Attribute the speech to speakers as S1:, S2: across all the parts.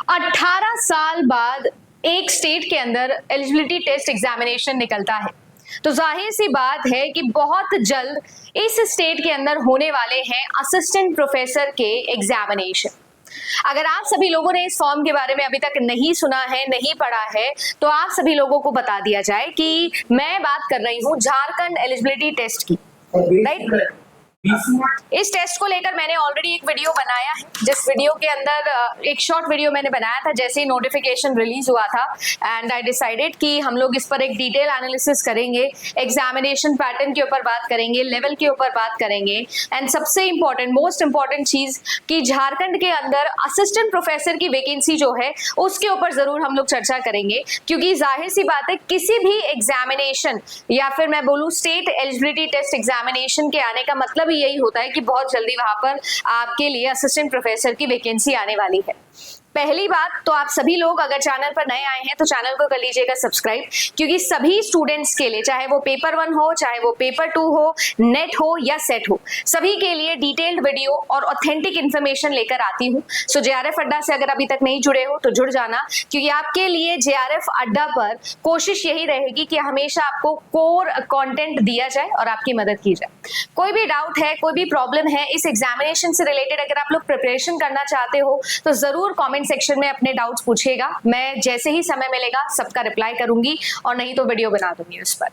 S1: 18 साल बाद एक स्टेट के अंदर एलिजिबिलिटी टेस्ट एग्जामिनेशन निकलता है, तो जाहिर सी बात है कि बहुत जल्द इस स्टेट के अंदर होने वाले हैं असिस्टेंट प्रोफेसर के एग्जामिनेशन। अगर आप सभी लोगों ने इस फॉर्म के बारे में अभी तक नहीं सुना है, नहीं पढ़ा है, तो आप सभी लोगों को बता दिया जाए कि मैं बात कर रही हूं झारखंड एलिजिबिलिटी टेस्ट की, राइट। इस टेस्ट को लेकर मैंने ऑलरेडी एक वीडियो बनाया है, जिस वीडियो के अंदर एक शॉर्ट वीडियो मैंने बनाया था जैसे ही नोटिफिकेशन रिलीज हुआ था, एंड आई डिसाइडेड कि हम लोग इस पर एक डिटेल एनालिसिस करेंगे, एग्जामिनेशन पैटर्न के ऊपर बात करेंगे, लेवल के ऊपर बात करेंगे, एंड सबसे इंपॉर्टेंट, मोस्ट इंपॉर्टेंट चीज कि झारखंड के अंदर असिस्टेंट प्रोफेसर की वैकेंसी जो है उसके ऊपर जरूर हम लोग चर्चा करेंगे, क्योंकि जाहिर सी बात है किसी भी एग्जामिनेशन या फिर मैं बोलूं स्टेट एलिजिबिलिटी टेस्ट एग्जामिनेशन के आने का मतलब यही होता है कि बहुत जल्दी वहां पर आपके लिए असिस्टेंट प्रोफेसर की वैकेंसी आने वाली है। पहली बात तो आप सभी लोग अगर चैनल पर नए आए हैं तो चैनल को कर लीजिएगा सब्सक्राइब, क्योंकि सभी स्टूडेंट्स के लिए, चाहे वो पेपर 1 हो, चाहे वो पेपर 2 हो, नेट हो या सेट हो, सभी के लिए डिटेल्ड वीडियो और ऑथेंटिक इन्फॉर्मेशन लेकर आती हूँ। सो जेआरएफ अड्डा से अगर अभी तक नहीं जुड़े हो तो जुड़ जाना, क्योंकि आपके लिए जेआरएफ अड्डा पर कोशिश यही रहेगी कि हमेशा आपको कोर कंटेंट दिया जाए और आपकी मदद की जाए। कोई भी डाउट है, कोई भी प्रॉब्लम है इस एग्जामिनेशन से रिलेटेड, अगर आप लोग प्रिपरेशन करना चाहते हो तो जरूर कमेंट सेक्शन में अपने डाउट्स पूछिएगा। मैं जैसे ही समय मिलेगा सबका रिप्लाई करूंगी, और नहीं तो वीडियो बना दूंगी उस पर।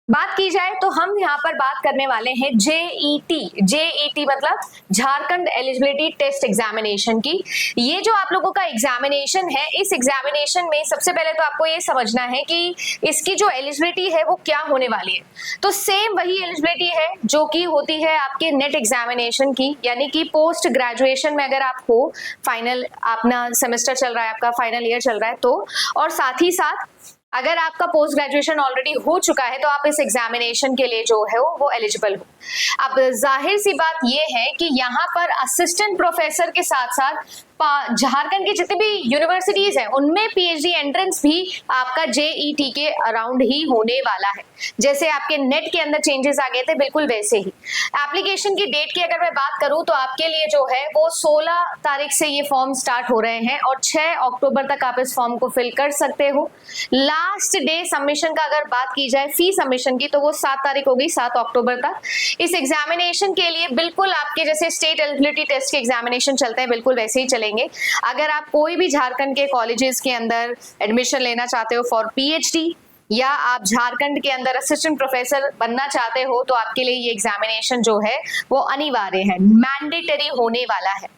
S1: बात की जाए तो हम यहाँ पर बात करने वाले हैं जेईटी मतलब झारखंड एलिजिबिलिटी टेस्ट एग्जामिनेशन की। ये जो आप लोगों का एग्जामिनेशन है, इस एग्जामिनेशन में सबसे पहले तो आपको ये समझना है कि इसकी जो एलिजिबिलिटी है वो क्या होने वाली है। तो सेम वही एलिजिबिलिटी है जो कि होती है आपके नेट एग्जामिनेशन की, यानी कि पोस्ट ग्रेजुएशन में अगर आप हो, फाइनल अपना सेमेस्टर चल रहा है, आपका फाइनल ईयर चल रहा है तो, और साथ ही साथ अगर आपका पोस्ट ग्रेजुएशन ऑलरेडी हो चुका है तो आप इस एग्जामिनेशन के लिए जो है वो एलिजिबल हो। अब जाहिर सी बात ये है कि यहाँ पर असिस्टेंट प्रोफेसर के साथ साथ झारखंड की जितनी भी यूनिवर्सिटीज हैं उनमें पीएचडी एंट्रेंस भी आपका जेईटी के अराउंड ही होने वाला है। जैसे आपके नेट के अंदर चेंजेस आ गए थे, बिल्कुल वैसे ही। एप्लीकेशन की डेट की अगर मैं बात करूं तो आपके लिए जो है वो 16 तारीख से ये फॉर्म स्टार्ट हो रहे हैं और 6 अक्टूबर तक आप इस फॉर्म को फिल कर सकते हो। लास्ट डे सबमिशन का अगर बात की जाए फी सबमिशन की, तो वो 7 तारीख हो गई, 7 अक्टूबर तक। इस एग्जामिनेशन के लिए बिल्कुल आपके जैसे स्टेट एलिजिबिलिटी टेस्ट के एग्जामिनेशन चलते हैं, बिल्कुल वैसे ही चलेंगे। अगर आप कोई भी झारखंड के कॉलेजेस के अंदर एडमिशन लेना चाहते हो फॉर पीएचडी, या आप झारखंड के अंदर असिस्टेंट प्रोफेसर बनना चाहते हो, तो आपके लिए ये एग्जामिनेशन जो है वो अनिवार्य है, मैंडेटरी होने वाला है।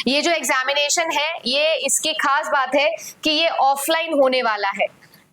S1: ये जो एग्जामिनेशन है, ये इसकी खास बात है कि ये ऑफलाइन होने वाला है।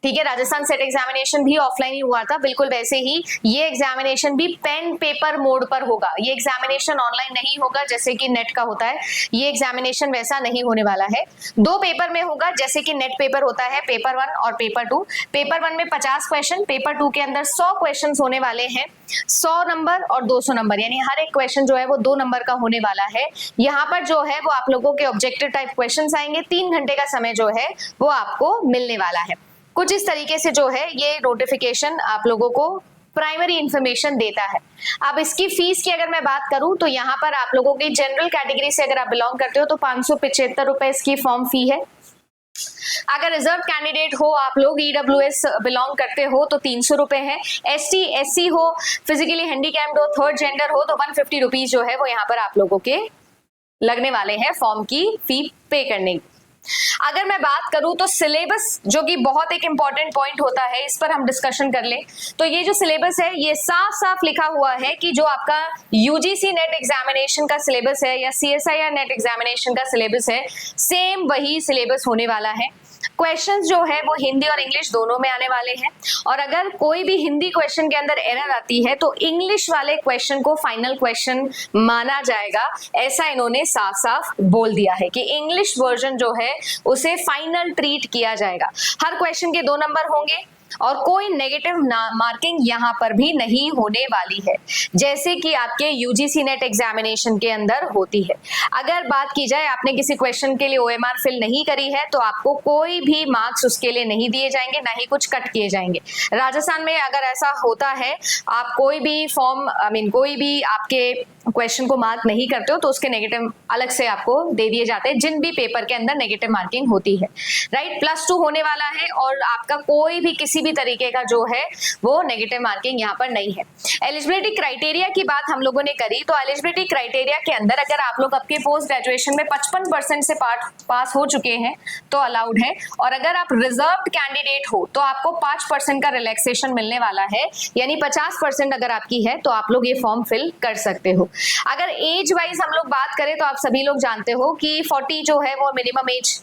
S1: ठीक है, राजस्थान सेट एग्जामिनेशन भी ऑफलाइन ही हुआ था, बिल्कुल वैसे ही ये एग्जामिनेशन भी पेन पेपर मोड पर होगा। ये एग्जामिनेशन ऑनलाइन नहीं होगा जैसे कि नेट का होता है, ये एग्जामिनेशन वैसा नहीं होने वाला है। 2 पेपर में होगा, जैसे कि नेट पेपर होता है, पेपर 1 और पेपर 2। पेपर 1 में 50 क्वेश्चन, पेपर 2 के अंदर 100 क्वेश्चन होने वाले हैं, 100 नंबर और 200 नंबर, यानी हर एक क्वेश्चन जो है वो 2 नंबर का होने वाला है। यहाँ पर जो है वो आप लोगों के ऑब्जेक्टिव टाइप क्वेश्चन आएंगे, 3 घंटे का समय जो है वो आपको मिलने वाला है। कुछ इस तरीके से जो है ये नोटिफिकेशन आप लोगों को प्राइमरी इंफॉर्मेशन देता है। अब इसकी फीस की अगर मैं बात करूं तो यहाँ पर आप लोगों की जनरल कैटेगरी से अगर आप बिलोंग करते हो तो 575 रुपए इसकी फॉर्म फी है। अगर रिजर्व कैंडिडेट हो, आप लोग ईडब्ल्यूएस बिलोंग करते हो तो 300 रुपए है। एसटी एससी हो, फिजिकली हैंडीकैप्ड हो, थर्ड जेंडर हो तो 150 रुपीज जो है वो यहाँ पर आप लोगों के लगने वाले हैं फॉर्म की फी पे करने की। अगर मैं बात करूं तो सिलेबस, जो कि बहुत एक इंपॉर्टेंट पॉइंट होता है, इस पर हम डिस्कशन कर ले तो ये जो सिलेबस है ये साफ साफ लिखा हुआ है कि जो आपका यूजीसी नेट एग्जामिनेशन का सिलेबस है या सीएसआईआर नेट एग्जामिनेशन का सिलेबस है, सेम वही सिलेबस होने वाला है। क्वेश्चंस जो है वो हिंदी और इंग्लिश दोनों में आने वाले हैं, और अगर कोई भी हिंदी क्वेश्चन के अंदर एरर आती है तो इंग्लिश वाले क्वेश्चन को फाइनल क्वेश्चन माना जाएगा। ऐसा इन्होंने साफ साफ बोल दिया है कि इंग्लिश वर्जन जो है उसे फाइनल ट्रीट किया जाएगा। हर क्वेश्चन के 2 नंबर होंगे, और कोई नेगेटिव मार्किंग यहाँ पर भी नहीं होने वाली है, जैसे कि आपके यूजीसी नेट एग्जामिनेशन के अंदर होती है। अगर बात की जाए आपने किसी क्वेश्चन के लिए ओएमआर फिल नहीं करी है तो आपको कोई भी मार्क्स उसके लिए नहीं दिए जाएंगे, ना ही कुछ कट किए जाएंगे। राजस्थान में अगर ऐसा होता है, आप कोई भी फॉर्म कोई भी आपके क्वेश्चन को मार्क नहीं करते हो तो उसके नेगेटिव अलग से आपको दे दिए जाते हैं, जिन भी पेपर के अंदर नेगेटिव मार्किंग होती है, राइट। +2 होने वाला है और आपका कोई भी किसी भी तरीके का जो है वो नेगेटिव मार्किंग यहाँ पर नहीं है। एलिजिबिलिटी क्राइटेरिया की बात हम लोगों ने करी, तो एलिजिबिलिटी क्राइटेरिया के अंदर अगर आप लोग आपके पोस्ट ग्रेजुएशन में 55% से पास हो चुके हैं तो अलाउड है, और अगर आप रिजर्व्ड कैंडिडेट हो तो आपको 5% का रिलैक्सेशन मिलने वाला है, यानी 50% अगर आपकी है तो आप लोग ये फॉर्म फिल कर सकते हो। अगर एज वाइज हम लोग बात करें तो आप सभी लोग जानते हो कि 40 जो है वो मिनिमम एज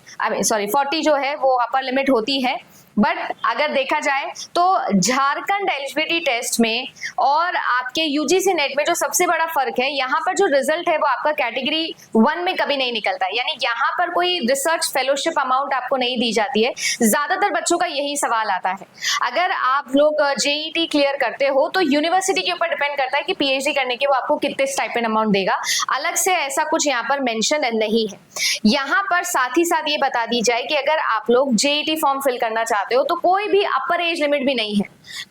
S1: 40 जो है वो अपर लिमिट होती है, बट अगर देखा जाए तो झारखंड एलिजिबिलिटी टेस्ट में और आपके यूजीसी नेट में जो सबसे बड़ा फर्क है, यहाँ पर जो रिजल्ट है वो आपका कैटेगरी 1 में कभी नहीं निकलता है, यानी यहाँ पर कोई रिसर्च फेलोशिप अमाउंट आपको नहीं दी जाती है। ज्यादातर बच्चों का यही सवाल आता है। अगर आप लोग जेईटी क्लियर करते हो तो यूनिवर्सिटी के ऊपर डिपेंड करता है कि पीएचडी करने के वो आपको कितने स्टाइपेंड अमाउंट देगा, अलग से ऐसा कुछ यहाँ पर मेंशन नहीं है। यहाँ पर साथ ही साथ ये बता दी जाए कि अगर आप लोग जेईटी फॉर्म फिल करना चाहते हो तो कोई भी अपर एज लिमिट भी नहीं है,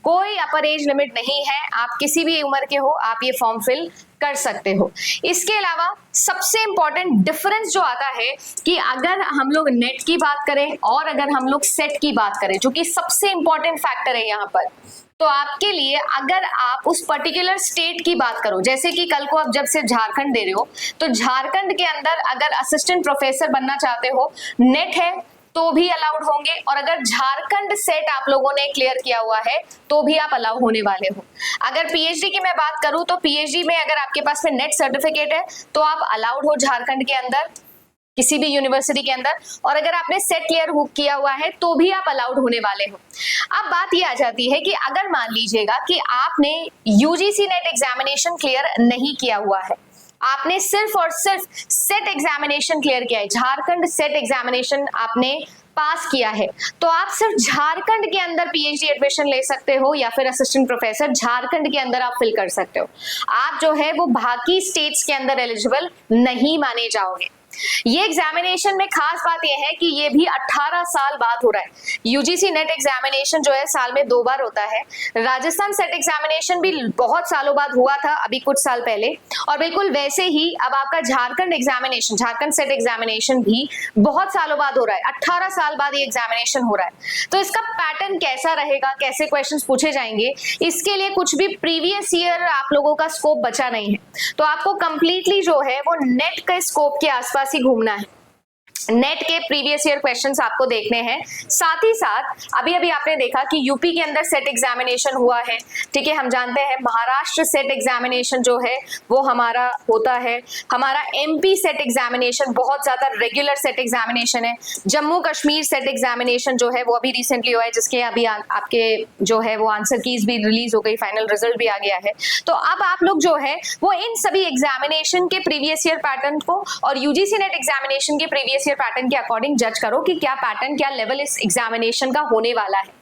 S1: कोई अपर एज लिमिट नहीं है, आप किसी भी उम्र के हो आप ये फॉर्म फिल कर सकते हो। इसके अलावा सबसे इंपॉर्टेंट डिफरेंस जो आता है कि अगर हम लोग नेट की बात करें और अगर हम लोग सेट की बात करें, जो कि सबसे इंपॉर्टेंट फैक्टर है यहाँ पर, तो आपके लिए अगर आप उस पर्टिकुलर स्टेट की बात करो, जैसे कि कल को आप जब से झारखंड दे रहे हो तो झारखंड के अंदर अगर असिस्टेंट प्रोफेसर बनना चाहते हो, नेट है तो भी अलाउड होंगे, और अगर झारखंड सेट आप लोगों ने क्लियर किया हुआ है तो भी आप अलाउ होने वाले हो। अगर पीएचडी की मैं बात करूं तो पीएचडी में अगर आपके पास में नेट सर्टिफिकेट है तो आप अलाउड हो झारखंड के अंदर किसी भी यूनिवर्सिटी के अंदर, और अगर आपने सेट क्लियर किया हुआ है तो भी आप अलाउड होने वाले हो। अब बात ये आ जाती है कि अगर मान लीजिएगा कि आपने यूजीसी नेट एग्जामिनेशन क्लियर नहीं किया हुआ है, आपने सिर्फ और सिर्फ सेट एग्जामिनेशन क्लियर किया है, झारखंड सेट एग्जामिनेशन आपने पास किया है, तो आप सिर्फ झारखंड के अंदर पीएचडी एडमिशन ले सकते हो या फिर असिस्टेंट प्रोफेसर झारखंड के अंदर आप फिल कर सकते हो। आप जो है वो बाकी स्टेट्स के अंदर एलिजिबल नहीं माने जाओगे। ये एग्जामिनेशन में खास बात यह है कि ये भी 18 साल बाद हो रहा है। यूजीसी नेट एग्जामिनेशन जो है साल में 2 बार होता है, राजस्थान सेट एग्जामिनेशन भी बहुत सालों बाद हुआ था अभी कुछ साल पहले, और बिल्कुल वैसे ही अब आपका Jharkhand examination, Jharkhand set examination भी बहुत सालों बाद हो रहा है। 18 साल बाद ये एग्जामिनेशन हो रहा है, तो इसका पैटर्न कैसा रहेगा, कैसे क्वेश्चंस पूछे जाएंगे, इसके लिए कुछ भी प्रीवियस ईयर आप लोगों का स्कोप बचा नहीं है, तो आपको कंप्लीटली जो है वो नेट के स्कोप के आसपास ही घूमना है। नेट के प्रीवियस ईयर क्वेश्चंस आपको देखने हैं। साथ ही साथ अभी अभी आपने देखा कि यूपी के अंदर सेट एग्जामिनेशन हुआ है, ठीक है, हम जानते हैं महाराष्ट्र सेट एग्जामिनेशन जो है वो हमारा होता है, हमारा एमपी सेट एग्जामिनेशन बहुत ज्यादा रेगुलर सेट एग्जामिनेशन है, जम्मू कश्मीर सेट एग्जामिनेशन जो है वो अभी रिसेंटली हुआ है, जिसके अभी आपके जो है वो आंसर कीज भी रिलीज हो गई, फाइनल रिजल्ट भी आ गया है। तो अब आप लोग जो है वो इन सभी एग्जामिनेशन के प्रीवियस ईयर पैटर्न को और यूजीसी नेट एग्जामिनेशन के प्रीवियस ईयर पैटर्न के अकॉर्डिंग जज करो कि क्या पैटर्न, क्या लेवल इस एग्जामिनेशन का होने वाला है।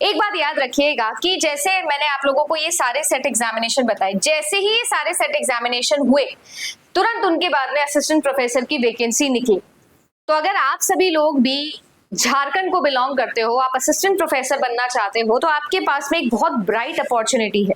S1: एक बात याद रखिएगा कि जैसे मैंने आप लोगों को ये सारे सेट एग्जामिनेशन बताए, जैसे ही ये सारे सेट एग्जामिनेशन हुए तुरंत उनके बाद में असिस्टेंट प्रोफेसर की वैकेंसी निकली। तो अगर आप सभी लोग भी झारखंड को बिलोंग करते हो, आप असिस्टेंट प्रोफेसर बनना चाहते हो, तो आपके पास में एक बहुत ब्राइट अपॉर्चुनिटी है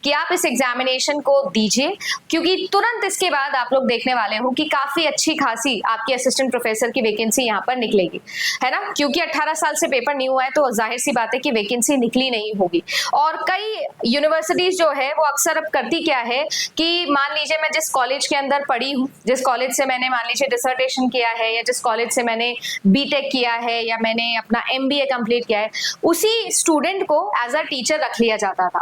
S1: कि आप इस एग्जामिनेशन को दीजिए, क्योंकि तुरंत इसके बाद आप लोग देखने वाले हो कि काफी अच्छी खासी आपकी असिस्टेंट प्रोफेसर की वैकेंसी यहाँ पर निकलेगी, है ना, क्योंकि 18 साल से पेपर नहीं हुआ है तो जाहिर सी बात है कि वैकेंसी निकली नहीं होगी। और कई यूनिवर्सिटीज जो है वो अक्सर अब करती क्या है कि मान लीजिए मैं जिस कॉलेज के अंदर पढ़ी हूँ, जिस कॉलेज से मैंने मान लीजिए डिसर्टेशन किया है या जिस कॉलेज से मैंने बीटेक किया है या मैंने अपना एमबीए कंप्लीट किया है, उसी स्टूडेंट को एज अ टीचर रख लिया जाता था।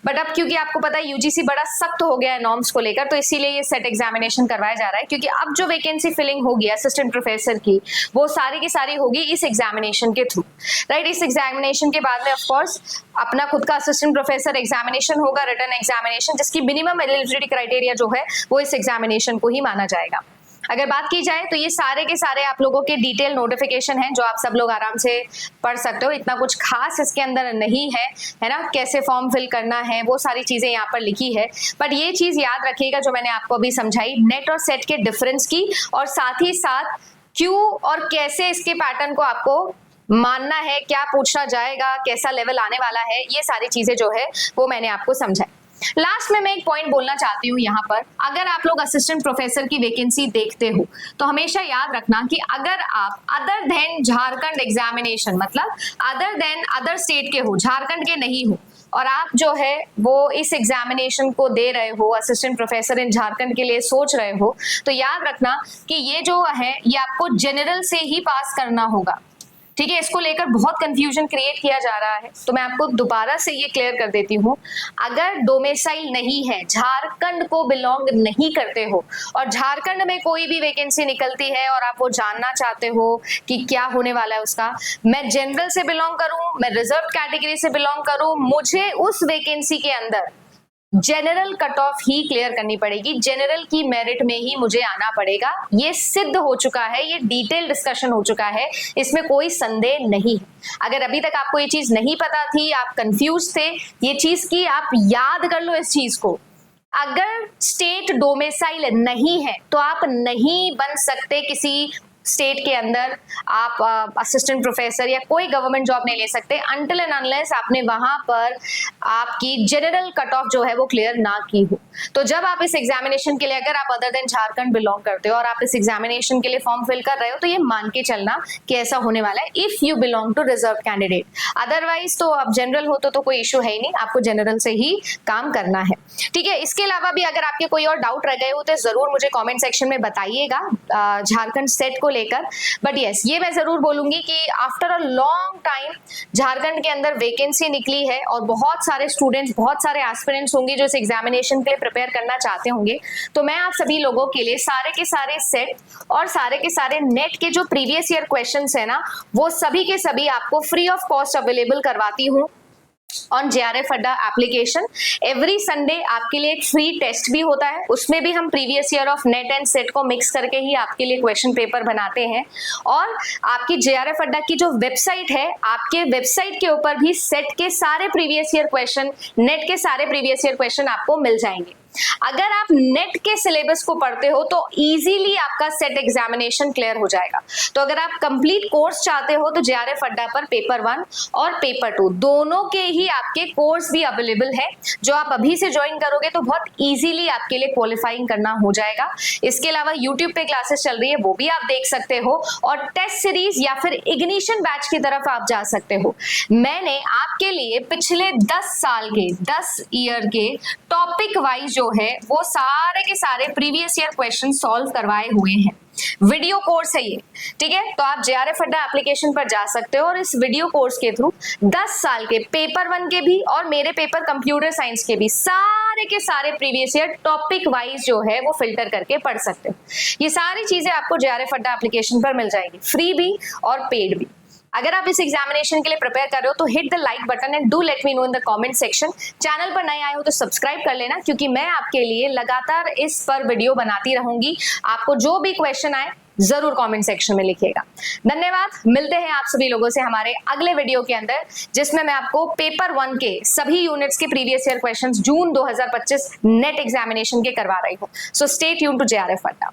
S1: बट अब क्योंकि आपको पता है यूजीसी बड़ा सख्त हो गया है नॉर्म्स को लेकर, तो इसीलिए ये सेट एग्जामिनेशन करवाया जा रहा है, क्योंकि अब जो वैकेंसी फिलिंग होगी असिस्टेंट प्रोफेसर की वो सारी की सारी होगी इस एग्जामिनेशन के थ्रू, राइट। इस एग्जामिनेशन के बाद में ऑफ कोर्स अपना खुद का असिस्टेंट प्रोफेसर एग्जामिनेशन होगा, रिटन एग्जामिनेशन, जिसकी मिनिमम एलिजिबिलिटी क्राइटेरिया जो है वो इस एग्जामिनेशन को ही माना जाएगा। अगर बात की जाए तो ये सारे के सारे आप लोगों के डिटेल नोटिफिकेशन हैं जो आप सब लोग आराम से पढ़ सकते हो। इतना कुछ खास इसके अंदर नहीं है ना। कैसे फॉर्म फिल करना है वो सारी चीजें यहाँ पर लिखी है, बट ये चीज याद रखिएगा जो मैंने आपको अभी समझाई, नेट और सेट के डिफरेंस की, और साथ ही साथ क्यों और कैसे इसके पैटर्न को आपको मानना है, क्या पूछना जाएगा, कैसा लेवल आने वाला है, ये सारी चीजें जो है वो मैंने आपको समझाई। लास्ट में मैं एक पॉइंट बोलना चाहती हूँ यहाँ पर, अगर आप लोग असिस्टेंट प्रोफेसर की वैकेंसी देखते हो तो हमेशा याद रखना कि अगर आप अदर देन झारखंड एग्जामिनेशन, मतलब अदर देन अदर स्टेट के हो, झारखंड के नहीं हो, और आप जो है वो इस एग्जामिनेशन को दे रहे हो, असिस्टेंट प्रोफेसर इन झारखंड के लिए सोच रहे हो, तो याद रखना कि ये जो है ये आपको जनरल से ही पास करना होगा। ठीक है, इसको लेकर बहुत कंफ्यूजन क्रिएट किया जा रहा है, तो मैं आपको दोबारा से ये क्लियर कर देती हूँ। अगर डोमिसाइल नहीं है, झारखंड को बिलोंग नहीं करते हो, और झारखंड में कोई भी वैकेंसी निकलती है और आप वो जानना चाहते हो कि क्या होने वाला है उसका, मैं जनरल से बिलोंग करूं, मैं रिजर्व कैटेगरी से बिलोंग करूं, मुझे उस वैकेंसी के अंदर जनरल कट ऑफ ही क्लियर करनी पड़ेगी, जनरल की मेरिट में ही मुझे आना पड़ेगा। ये सिद्ध हो चुका है, ये डिटेल डिस्कशन हो चुका है, इसमें कोई संदेह नहीं है। अगर अभी तक आपको ये चीज नहीं पता थी, आप कंफ्यूज थे, ये चीज की आप याद कर लो इस चीज को। अगर स्टेट डोमिसाइल नहीं है तो आप नहीं बन सकते किसी स्टेट के अंदर, आप असिस्टेंट प्रोफेसर या कोई गवर्नमेंट जॉब नहीं ले सकते अनटिल एंड अनलेस आपने वहां पर आपकी जनरल कट ऑफ जो है वो क्लियर ना की हो। तो जब आप इस एग्जामिनेशन के लिए, अगर आप अदर देन झारखंड बिलोंग करते हो और आप इस एग्जामिनेशन के लिए फॉर्म फिल कर रहे हो, तो ये मान के चलना कि ऐसा होने वाला है if you belong to reserve candidate. Otherwise तो आप जनरल हो तो कोई इशू है ही नहीं, आपको जनरल से ही काम करना है। ठीक है, इसके अलावा भी अगर आपके कोई और डाउट रह गए हो तो जरूर मुझे कॉमेंट सेक्शन में बताइएगा झारखंड सेट को लेकर। बट यस, ये मैं जरूर बोलूंगी कि after a long time Jharkhand के अंदर वैकेंसी निकली है और बहुत सारे स्टूडेंट्स, बहुत सारे एस्पिरेंट्स होंगे जो इस एग्जामिनेशन के लिए प्रिपेयर करना चाहते होंगे। तो मैं आप सभी लोगों के लिए सारे के सारे सेट और सारे के सारे नेट के जो प्रीवियस ईयर क्वेश्चंस है ना, वो सभी के सभी आपको फ्री ऑफ कॉस्ट अवेलेबल करवाती हूँ ऑन JRF अड्डा एप्लीकेशन। एवरी संडे आपके लिए एक फ्री टेस्ट भी होता है, उसमें भी हम previous year of net and set को मिक्स करके ही आपके लिए क्वेश्चन पेपर बनाते हैं। और आपकी JRF अड्डा की जो वेबसाइट है, आपके वेबसाइट के ऊपर भी सेट के सारे प्रीवियस ईयर क्वेश्चन, नेट के सारे प्रीवियस ईयर क्वेश्चन आपको मिल जाएंगे। अगर आप नेट के सिलेबस को पढ़ते हो तो इजीली आपका सेट एग्जामिनेशन क्लियर हो जाएगा। तो अगर आप कंप्लीट कोर्स चाहते हो तो JRF अड्डा पर पेपर 1 और पेपर 2 दोनों के ही आपके कोर्स भी अवेलेबल है, जो आप अभी से ज्वाइन करोगे तो बहुत इजीली आपके लिए क्वालिफाइंग करना हो जाएगा। इसके अलावा यूट्यूब पे क्लासेस चल रही है, वो भी आप देख सकते हो, और टेस्ट सीरीज या फिर इग्निशन बैच की तरफ आप जा सकते हो। मैंने आपके लिए पिछले 10 साल के, 10 ईयर के टॉपिक वाइज जो है वो सारे के सारे प्रीवियस ईयर क्वेश्चन सॉल्व करवाए हुए हैं। वीडियो कोर्स है ये, ठीक है। तो आप JRF अड्डा एप्लीकेशन पर जा सकते हो और इस वीडियो कोर्स के थ्रू 10 साल के पेपर 1 के भी और मेरे पेपर कंप्यूटर साइंस के भी सारे के सारे प्रीवियस ईयर टॉपिक वाइज जो है वो फिल्टर करके पढ़ सकते हो। ये सारी चीजें आपको JRF अड्डा एप्लीकेशन पर मिल जाएगी, फ्री भी और पेड भी। अगर आप इस एग्जामिनेशन के लिए प्रिपेयर कर रहे हो तो hit the like button and do let me know in the comment section. Channel पर नए आए हो तो सब्सक्राइब कर लेना, क्योंकि मैं आपके लिए लगातार इस पर वीडियो बनाती रहूंगी। आपको जो भी क्वेश्चन आए जरूर कमेंट सेक्शन में लिखिएगा। धन्यवाद, मिलते हैं आप सभी लोगों से हमारे अगले वीडियो के अंदर, जिसमें मैं आपको पेपर 1 के सभी यूनिट्स के previous year questions June 2025 net examination के करवा रही हूँ। So stay tune to JRF अड्डा।